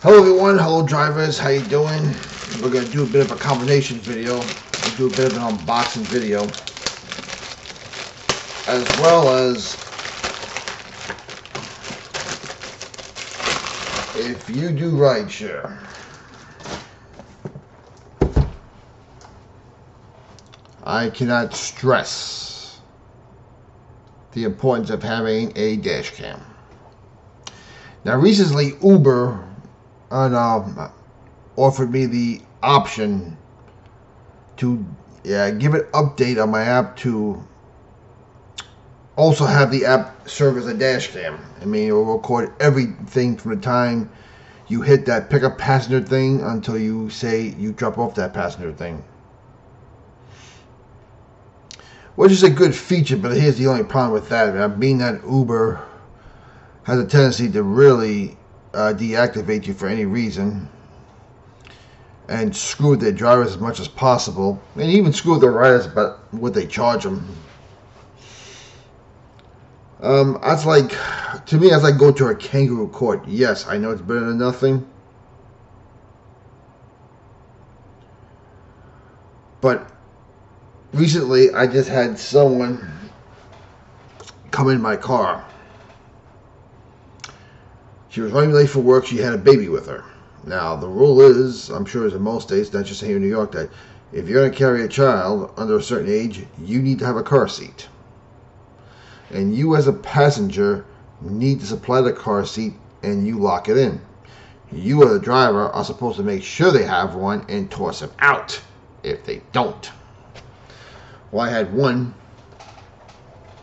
Hello everyone, hello drivers, how you doing? We're going to do a bit of a combination video. We'll do a bit of an unboxing video. As well as, if you do rideshare, I cannot stress the importance of having a dash cam. Now recently Uber offered me the option to give an update on my app to also have the app serve as a dash cam. I mean, it will record everything from the time you hit that pick up passenger thing until you say you drop off that passenger thing. Which is a good feature, but here's the only problem with that. I mean, being that Uber has a tendency to really deactivate you for any reason and screw their drivers as much as possible, and even screw their riders about what they charge them. That's like, to me, that's like going to a kangaroo court. Yes, I know it's better than nothing, but recently I just had someone come in my car. She was running late for work. She had a baby with her. Now, the rule is, I'm sure it's in most states, not just here in New York, that if you're going to carry a child under a certain age, you need to have a car seat. And you as a passenger need to supply the car seat and you lock it in. You as a driver are supposed to make sure they have one and toss them out if they don't. Well, I had one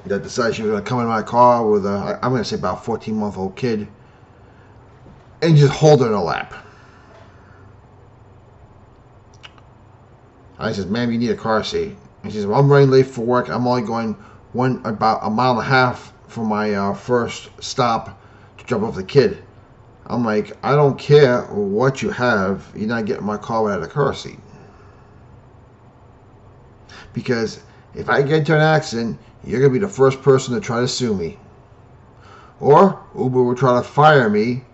that decided she was going to come in my car with a, I'm going to say about 14-month-old kid, and just hold her in her lap. I said, ma'am, you need a car seat. And she said, well, I'm running late for work. I'm only going about a mile and a half from my first stop to drop off the kid. I'm like, I don't care what you have. You're not getting my car without a car seat. Because if I get into an accident, you're going to be the first person to try to sue me. Or Uber will try to fire me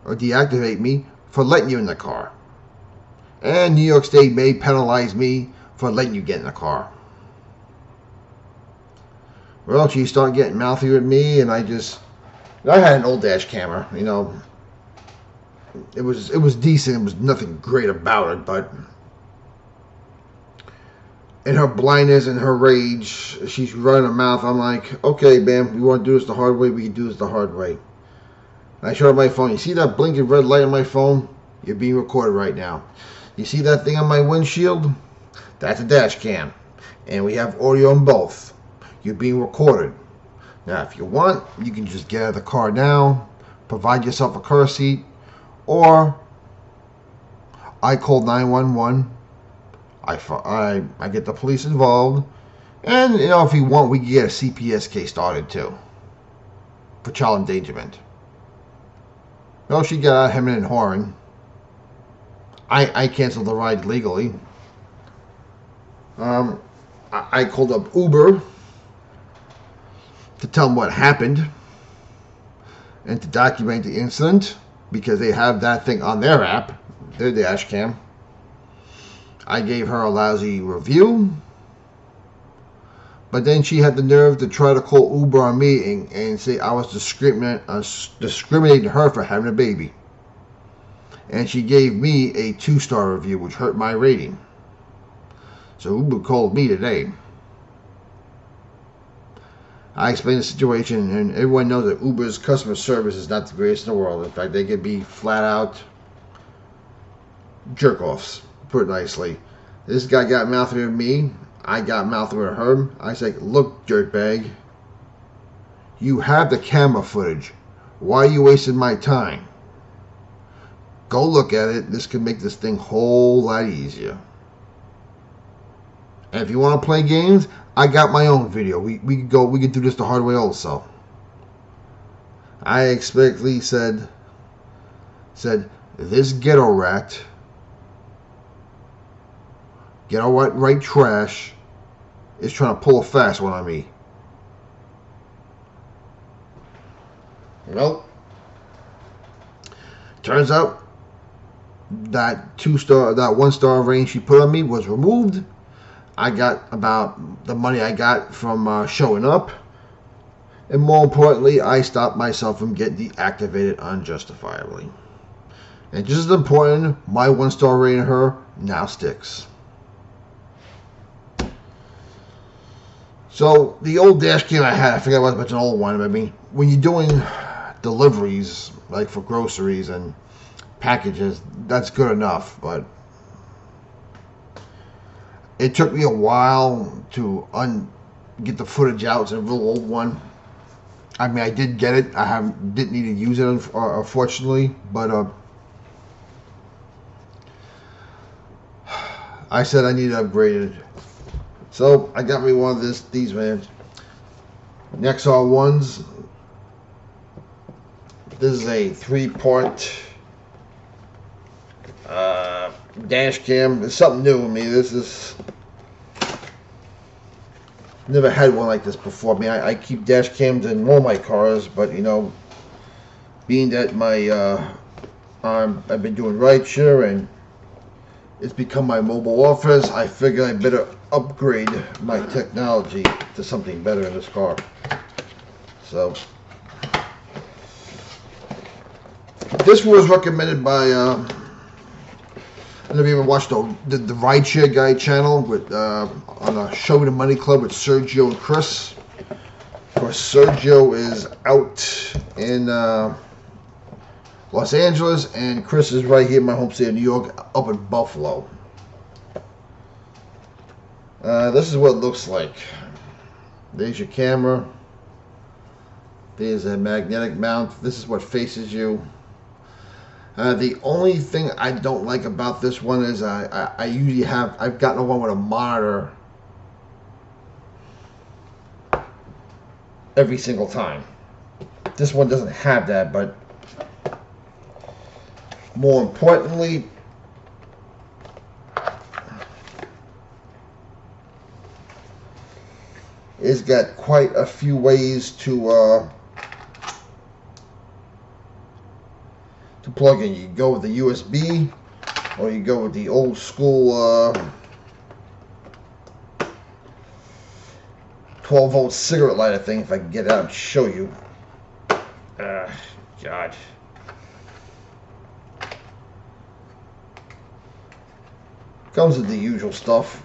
or deactivate me for letting you in the car. And New York State may penalize me for letting you get in the car. Well, she started getting mouthy with me, and I had an old dash camera, you know. It was decent. It was nothing great about it, but in her blindness and her rage, she's running her mouth. I'm like, okay, ma'am, you want to do this the hard way? We can do this the hard way. I showed her my phone. You see that blinking red light on my phone? You're being recorded right now. You see that thing on my windshield? That's a dash cam. And we have audio on both. You're being recorded. Now, if you want, you can just get out of the car now, provide yourself a car seat, or I call 911. I get the police involved. And, you know, if you want, we can get a CPS case started, too, for child endangerment. No, she got out hemming and hawing. I canceled the ride legally. I called up Uber to tell them what happened and to document the incident because they have that thing on their app, their dash cam. I gave her a lousy review, but then she had the nerve to try to call Uber on me and say I was discriminating her for having a baby. And she gave me a 2-star review, which hurt my rating. So Uber called me today. I explained the situation, and everyone knows that Uber's customer service is not the greatest in the world. In fact, they could be flat out jerk-offs, put it nicely. This guy got mouthy with me. I got mouthy with her. I said, look, dirtbag, you have the camera footage. Why are you wasting my time? Go look at it. This could make this thing a whole lot easier. And if you want to play games, I got my own video. We could do this the hard way also. I explicitly said this ghetto rat, ghetto right trash, is trying to pull a fast one on me. Well, Turns out that 1-star rating she put on me was removed. I got about the money I got from showing up. And more importantly, I stopped myself from getting deactivated unjustifiably. And just as important, my 1-star rating her now sticks. So the old dash cam I had, I forgot what, it's an old one. I mean, when you're doing deliveries, like for groceries and packages, that's good enough. But it took me a while to get the footage out. It's a real old one. I mean, I did get it. Didn't need to use it, unfortunately. But I said I need to upgrade it. So I got me one of these man. Nexar ones. This is a 3-part dash cam. It's something new to me. This is never had one like this before. I mean, I keep dash cams in all my cars, but you know, being that I've been doing rideshare and it's become my mobile office, I figure I better upgrade my technology to something better in this car. So this was recommended by I don't know if you ever watched the rideshare guy channel with on a Show Me the Money Club with Sergio and Chris. Of course, Sergio is out in Los Angeles, and Chris is right here in my home state of New York, up in Buffalo. This is what it looks like. There's your camera. There's a magnetic mount. This is what faces you. The only thing I don't like about this one is I usually I've gotten one with a monitor every single time. This one doesn't have that, but more importantly, it's got quite a few ways to plug in. You go with the USB, or you go with the old school 12-volt cigarette lighter thing. If I can get it out and show you. God. Comes with the usual stuff.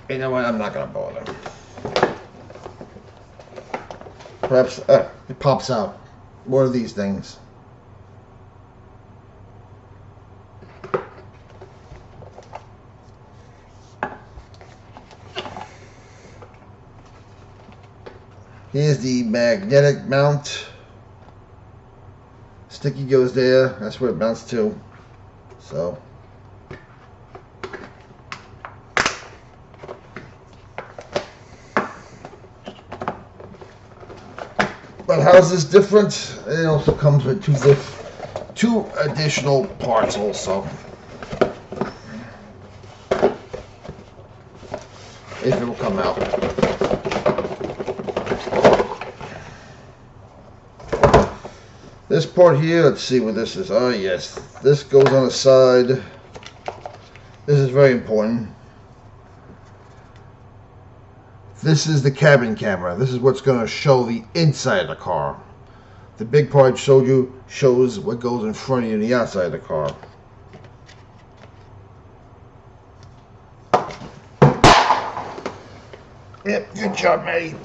You know what? I'm not gonna bother. Perhaps it pops out. What are these things? Here's the magnetic mount. Sticky goes there. That's where it mounts to. So. But how is this different? It also comes with two additional parts also. If it will come out. This part here, let's see what this is. Oh yes, this goes on the side. This is very important. This is the cabin camera. This is what's going to show the inside of the car. The big part shows what goes in front of you and the outside of the car. Yep, good job, Matty.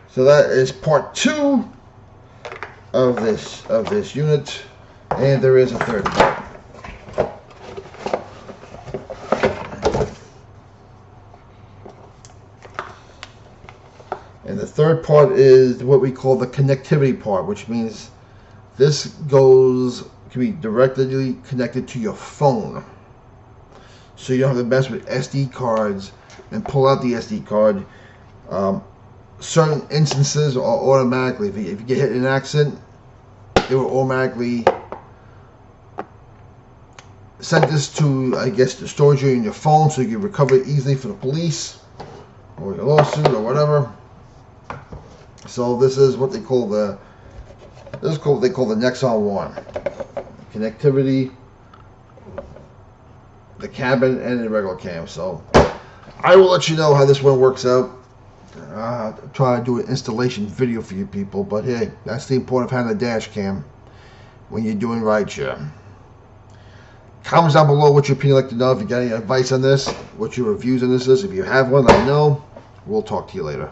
So that is part 2 of this unit, and there is a third part. And the third part is what we call the connectivity part, which means this can be directly connected to your phone. So you don't have to mess with SD cards and pull out the SD card. Certain instances are automatically, if you get hit in an accident, it will automatically send this to, I guess, the storage unit in your phone so you can recover it easily for the police or your lawsuit or whatever. So this is what they call the Nexon One. Connectivity, the cabin, and the regular cam. So I will let you know how this one works out. Try to do an installation video for you people, but hey, that's the importance of having a dash cam when you're doing rideshare. Comments down below what your opinion, like to know if you got any advice on this, what your reviews on this is. If you have one, let me know. We'll talk to you later.